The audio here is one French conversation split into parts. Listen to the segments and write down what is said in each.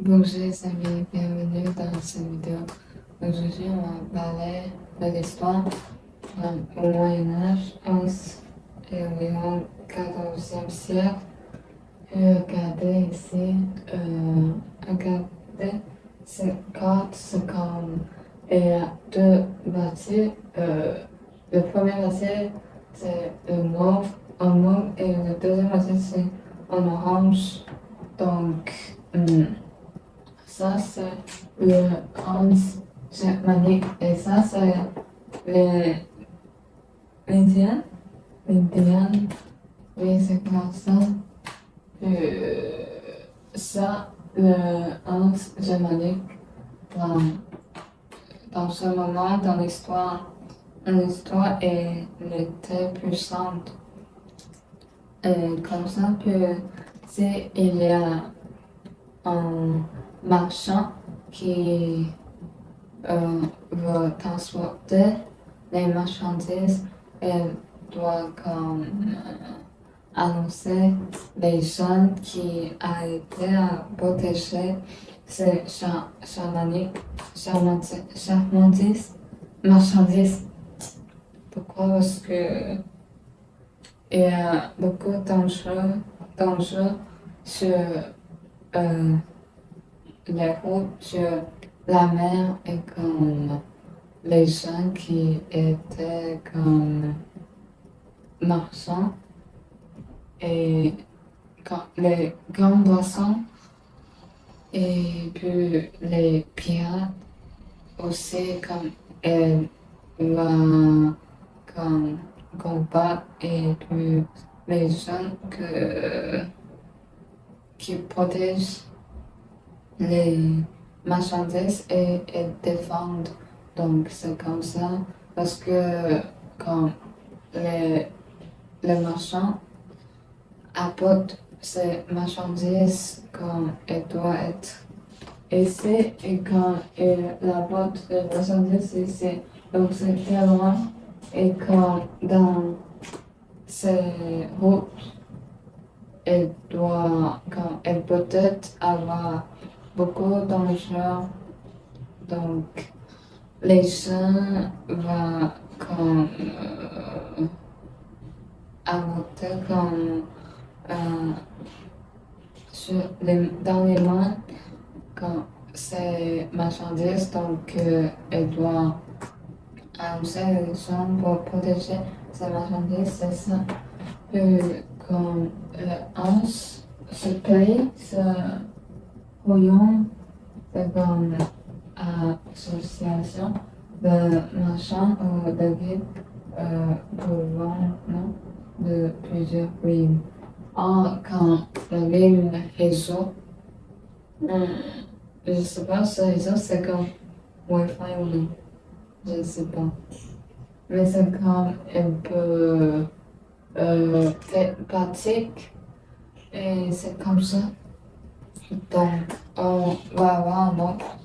Bonjour les amis, bienvenue dans cette vidéo. Aujourd'hui, on va parler de l'histoire au Moyen-Âge, et environ 14e siècle. Et regardez ici, regardez cette carte, c'est comme il y a deux parties. Le premier partie, c'est le mauve, en mauve, et le deuxième partie, c'est en orange. Donc, ça, c'est le Hans germanique. Et ça, c'est les l'Indien. L'Indien, oui, c'est comme ça. Ça, le Hans germanique, dans, dans ce moment, dans l'histoire, elle était puissante. Et comme ça que c'est, il y a un marchand qui veut transporter les marchandises. Elle doit comme annoncer les gens qui a été à protéger ces marchandises. Pourquoi? Parce que il y a beaucoup d'enjeux sur euh, les routes, sur la mer et comme les gens qui étaient comme marchands et quand les grands poissons et puis les pirates aussi comme elle va comme combattre et puis les gens qui protègent les marchandises et défendent. Donc c'est comme ça parce que quand les, les marchands apportent ces marchandises comme elles doivent être ici et quand ils apportent les marchandises ici, donc c'est très loin et quand dans ces routes, quand elle peut être avoir beaucoup d'enjeux, donc les gens vont comme ajouter comme euh, dans les mains quand c'est marchandises, donc elle doit annoncer les gens pour protéger ces marchandises, c'est ça. Comme Hans, ce pays, ce royaume, c'est comme association de marchands ou de guides provenant de plusieurs pays. Or, quand la ville réseau, je ne sais pas, ce réseau c'est comme Wi-Fi ou non, je ne sais pas. Mais c'est comme un peu thématique et c'est comme ça. Donc, on va avoir un autre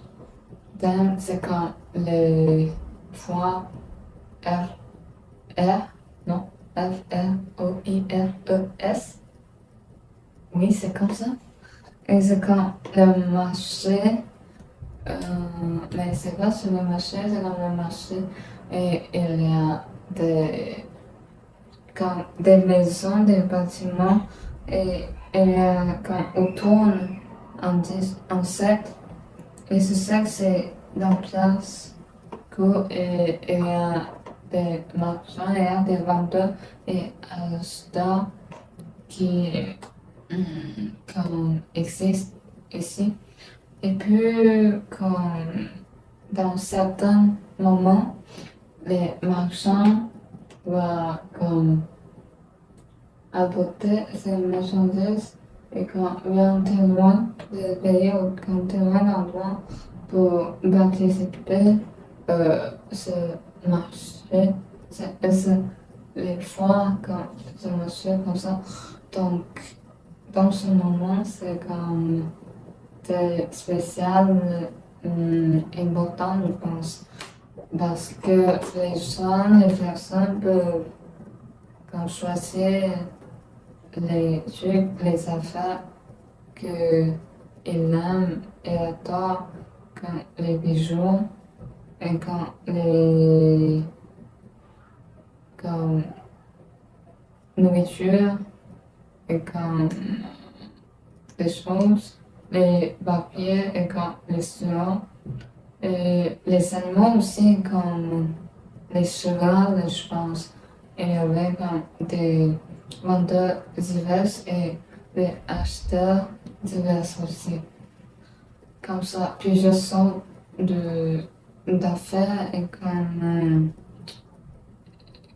thème, c'est quand les fois R, R, non, F-R-O-I-R-E-S. Oui, c'est comme ça. Et c'est quand le marché, mais c'est pas sur le marché, c'est quand le marché et il y a des maisons, des bâtiments et il y a quand on tourne en cercle. Et ce cercle, c'est dans place il y a des marchands, il y a des vendeurs et acheteurs qui comme existent ici. Et puis, comme dans certains moments, les marchands vont comme apporter ces marchandises et quand vient témoin de pays ou quand témoin d'endroit pour participer ce marché, les fois quand ce marché comme ça. Donc, dans ce moment, c'est comme c'est spécial, important, je pense, parce que les personnes peuvent comme choisir les trucs, les affaires qu'ils il aime, il adore quand les bijoux et quand les comme nourriture et quand les choses, les papiers et quand les soins, et les animaux aussi comme les chevaux, je pense, et avec des vendeurs divers et des acheteurs divers aussi. Comme ça, plusieurs sortes d'affaires et comme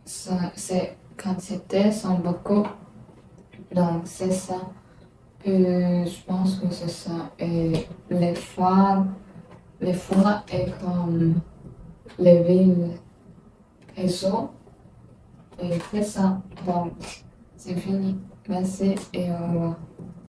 ces quantités sont beaucoup. Donc c'est ça. Je pense que c'est ça. Et les fois et comme les villes réseau, et c'est ça. Donc c'est fini. Merci et au revoir.